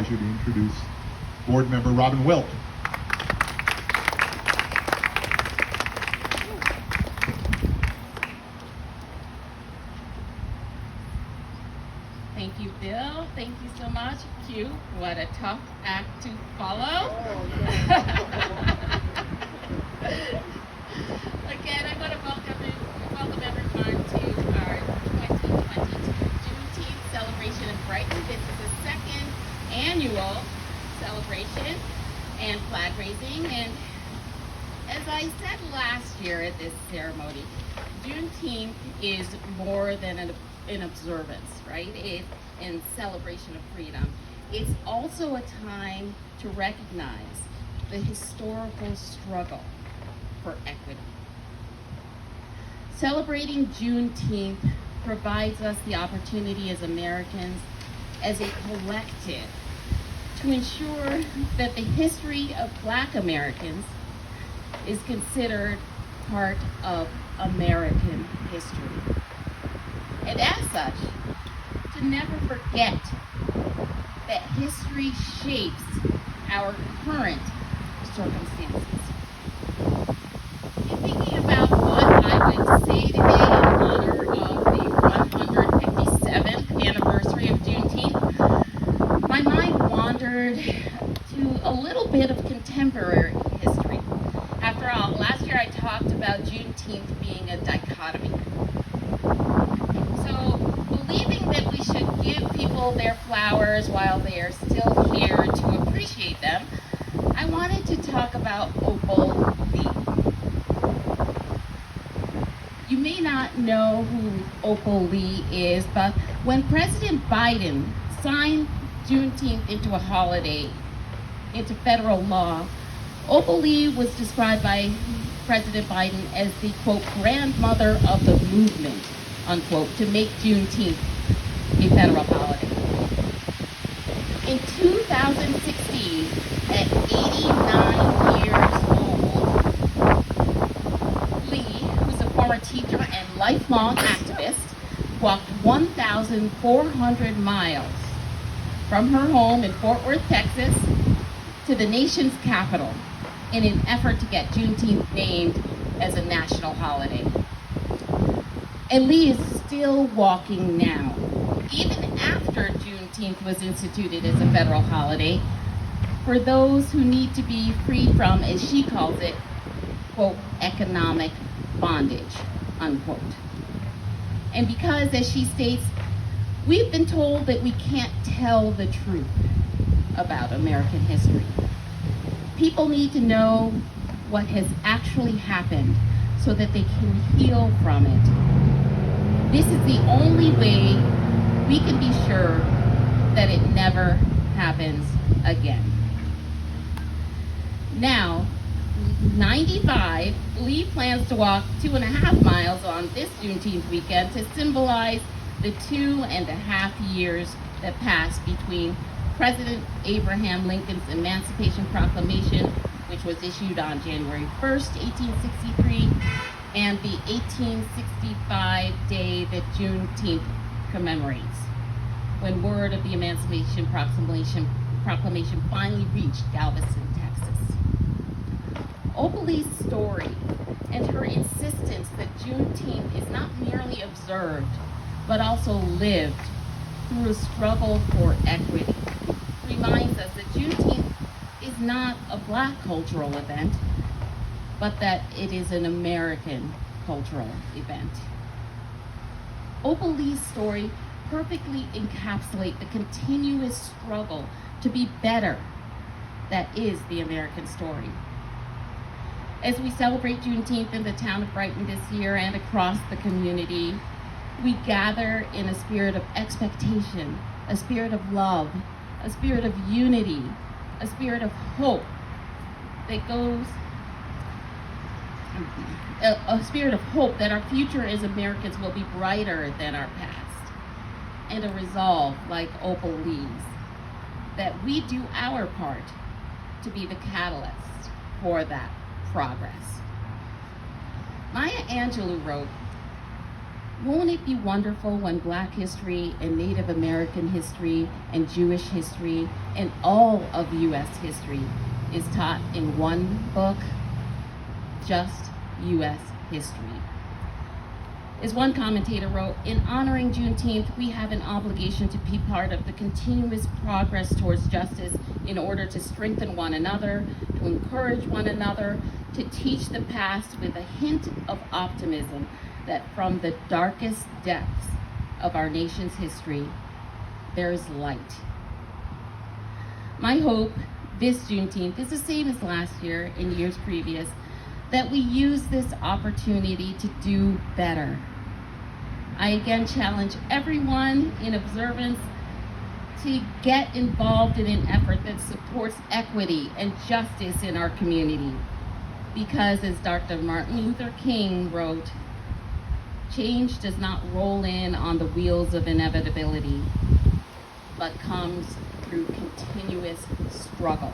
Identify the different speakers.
Speaker 1: pleasure to introduce board member Robin Wilt.
Speaker 2: Thank you, Bill. Thank you so much. Q, what a tough act to follow. Again, I want to welcome everyone to our 2022 Juneteenth celebration in Brighton. This is the second annual celebration and flag raising. And as I said last year at this ceremony, Juneteenth is more than an observance, right? In celebration of freedom. It's also a time to recognize the historical struggle for equity. Celebrating Juneteenth provides us the opportunity as Americans, as a collective, to ensure that the history of Black Americans is considered part of American history. And as such, to never forget that history shapes our current circumstances. In thinking about what I would say today in honor of the 157th anniversary of Juneteenth, my mind wandered to a little bit of contemporary history. After all, last year I talked about Juneteenth being a dichotomy. So, believing that we should give people their flowers while they are still here to appreciate them, I wanted to talk about Opal Lee. You may not know who Opal Lee is, but when President Biden signed Juneteenth into a holiday, into federal law, Opal Lee was described by President Biden as the, quote, grandmother of the movement, unquote, to make Juneteenth a federal holiday. In 2016, at 89 years old, Lee, who's a former teacher and lifelong activist, walked 1,400 miles from her home in Fort Worth, Texas, to the nation's capital in an effort to get Juneteenth named as a national holiday. And Lee is still walking now. Even after Juneteenth was instituted as a federal holiday, for those who need to be freed from, as she calls it, quote, economic bondage, unquote. And because, as she states, we've been told that we can't tell the truth about American history. People need to know what has actually happened so that they can heal from it. This is the only way we can be sure that it never happens again. Now, 95, Lee plans to walk 2.5 miles on this Juneteenth weekend to symbolize the 2.5 years that passed between President Abraham Lincoln's Emancipation Proclamation, which was issued on January 1st, 1863, and the 1865 day that Juneteenth commemorates, when word of the Emancipation Proclamation finally reached Galveston, Texas. Opal Lee's story and her insistence that Juneteenth is not merely observed, but also lived through a struggle for equity, reminds us that Juneteenth is not a Black cultural event, but that it is an American cultural event. Opal Lee's story perfectly encapsulates the continuous struggle to be better that is the American story. As we celebrate Juneteenth in the town of Brighton this year and across the community, we gather in a spirit of expectation, a spirit of love, a spirit of unity, a spirit of hope that goes, a spirit of hope that our future as Americans will be brighter than our past, and a resolve like Opal Lee's, that we do our part to be the catalyst for that progress. Maya Angelou wrote, Won't it be wonderful when Black history and Native American history and Jewish history and all of U.S. history is taught in one book? Just U.S. history. As one commentator wrote, in honoring Juneteenth, we have an obligation to be part of the continuous progress towards justice in order to strengthen one another, to encourage one another, to teach the past with a hint of optimism that from the darkest depths of our nation's history, there is light. My hope this Juneteenth is the same as last year and years previous, that we use this opportunity to do better. I again challenge everyone in observance to get involved in an effort that supports equity and justice in our community. Because as Dr. Martin Luther King wrote, change does not roll in on the wheels of inevitability, but comes through continuous struggle.